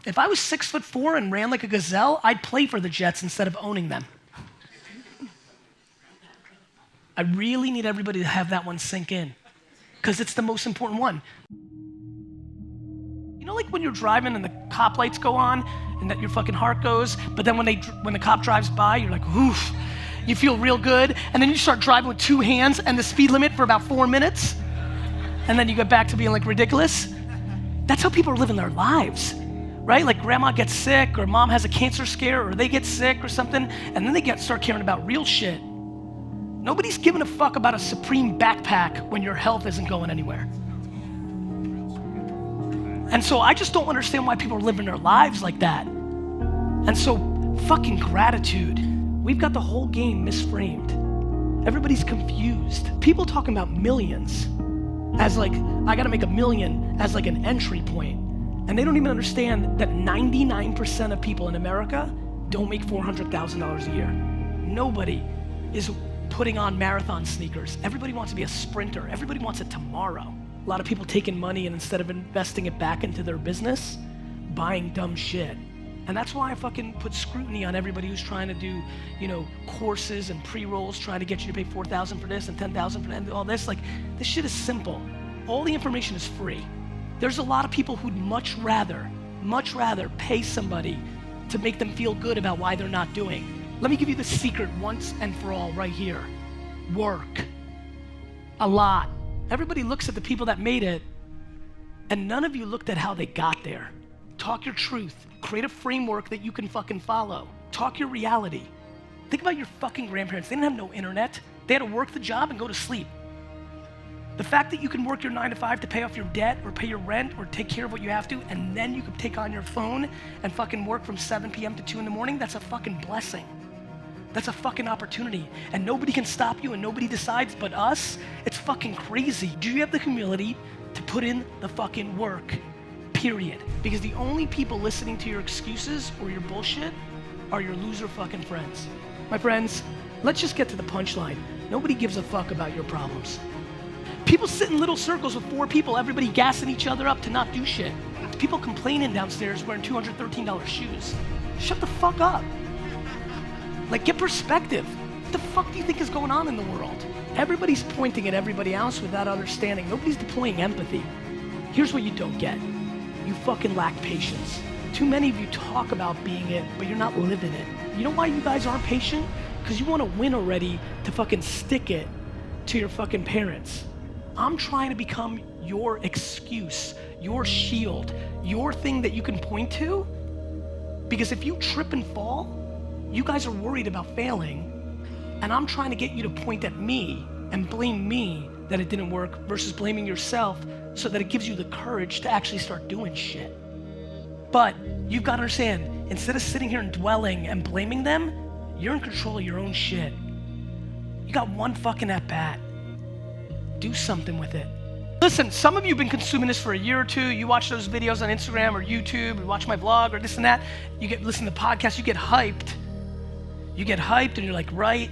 If I was 6'4" and ran like a gazelle, I'd play for the Jets instead of owning them. I really need everybody to have that one sink in, because it's the most important one. You know, like when you're driving and the cop lights go on and that your fucking heart goes, but then when the cop drives by, you're like, oof, you feel real good, and then you start driving with 2 hands and the speed limit for about 4 minutes, and then you get back to being like ridiculous. That's how people are living their lives, right? Like grandma gets sick, or mom has a cancer scare, or they get sick or something, and then they start caring about real shit. Nobody's giving a fuck about a Supreme backpack when your health isn't going anywhere. And so I just don't understand why people are living their lives like that. And so fucking gratitude. We've got the whole game misframed. Everybody's confused. People talking about millions as like, I gotta make $1 million as like an entry point. And they don't even understand that 99% of people in America don't make $400,000 a year. Nobody is putting on marathon sneakers. Everybody wants to be a sprinter. Everybody wants it tomorrow. A lot of people taking money and instead of investing it back into their business, buying dumb shit. And that's why I fucking put scrutiny on everybody who's trying to do, you know, courses and pre-rolls, trying to get you to pay $4,000 for this and $10,000 for that and all this. Like, this shit is simple. All the information is free. There's a lot of people who'd much rather pay somebody to make them feel good about why they're not doing. Let me give you the secret once and for all right here. Work. A lot. Everybody looks at the people that made it, and none of you looked at how they got there. Talk your truth. Create a framework that you can fucking follow. Talk your reality. Think about your fucking grandparents. They didn't have no internet. They had to work the job and go to sleep. The fact that you can work your 9 to 5 to pay off your debt or pay your rent or take care of what you have to, and then you can take on your phone and fucking work from 7 p.m. to 2 in the morning, that's a fucking blessing. That's a fucking opportunity. And nobody can stop you and nobody decides but us. It's fucking crazy. Do you have the humility to put in the fucking work? Period. Because the only people listening to your excuses or your bullshit are your loser fucking friends. My friends, let's just get to the punchline. Nobody gives a fuck about your problems. People sit in little circles with 4 people, everybody gassing each other up to not do shit. People complaining downstairs wearing $213 shoes. Shut the fuck up. Like, get perspective. What the fuck do you think is going on in the world? Everybody's pointing at everybody else without understanding. Nobody's deploying empathy. Here's what you don't get. You fucking lack patience. Too many of you talk about being it, but you're not living it. You know why you guys aren't patient? Because you want to win already to fucking stick it to your fucking parents. I'm trying to become your excuse, your shield, your thing that you can point to. Because if you trip and fall, you guys are worried about failing, and I'm trying to get you to point at me and blame me that it didn't work versus blaming yourself so that it gives you the courage to actually start doing shit. But you've got to understand, instead of sitting here and dwelling and blaming them, you're in control of your own shit. You got one fucking at bat. Do something with it. Listen, some of you have been consuming this for a year or two. You watch those videos on Instagram or YouTube, you watch my vlog or this and that. You listen to podcasts, you get hyped. You get hyped and you're like, right,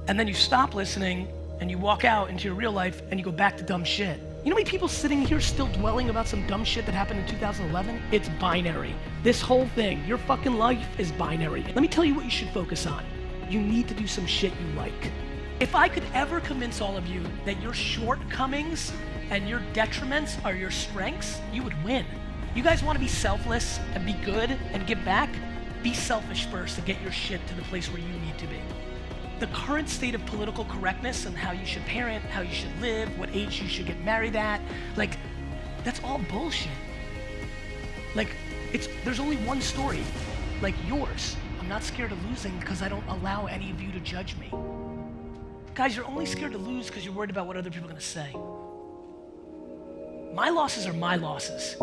and then you stop listening and you walk out into your real life and you go back to dumb shit. You know how many people sitting here still dwelling about some dumb shit that happened in 2011? It's binary. This whole thing, your fucking life is binary. Let me tell you what you should focus on. You need to do some shit you like. If I could ever convince all of you that your shortcomings and your detriments are your strengths, you would win. You guys want to be selfless and be good and give back? Be selfish first and get your shit to the place where you need to be. The current state of political correctness and how you should parent, how you should live, what age you should get married at, like, that's all bullshit. Like, there's only one story, like yours. I'm not scared of losing because I don't allow any of you to judge me. Guys, you're only scared to lose because you're worried about what other people are gonna say. My losses are my losses.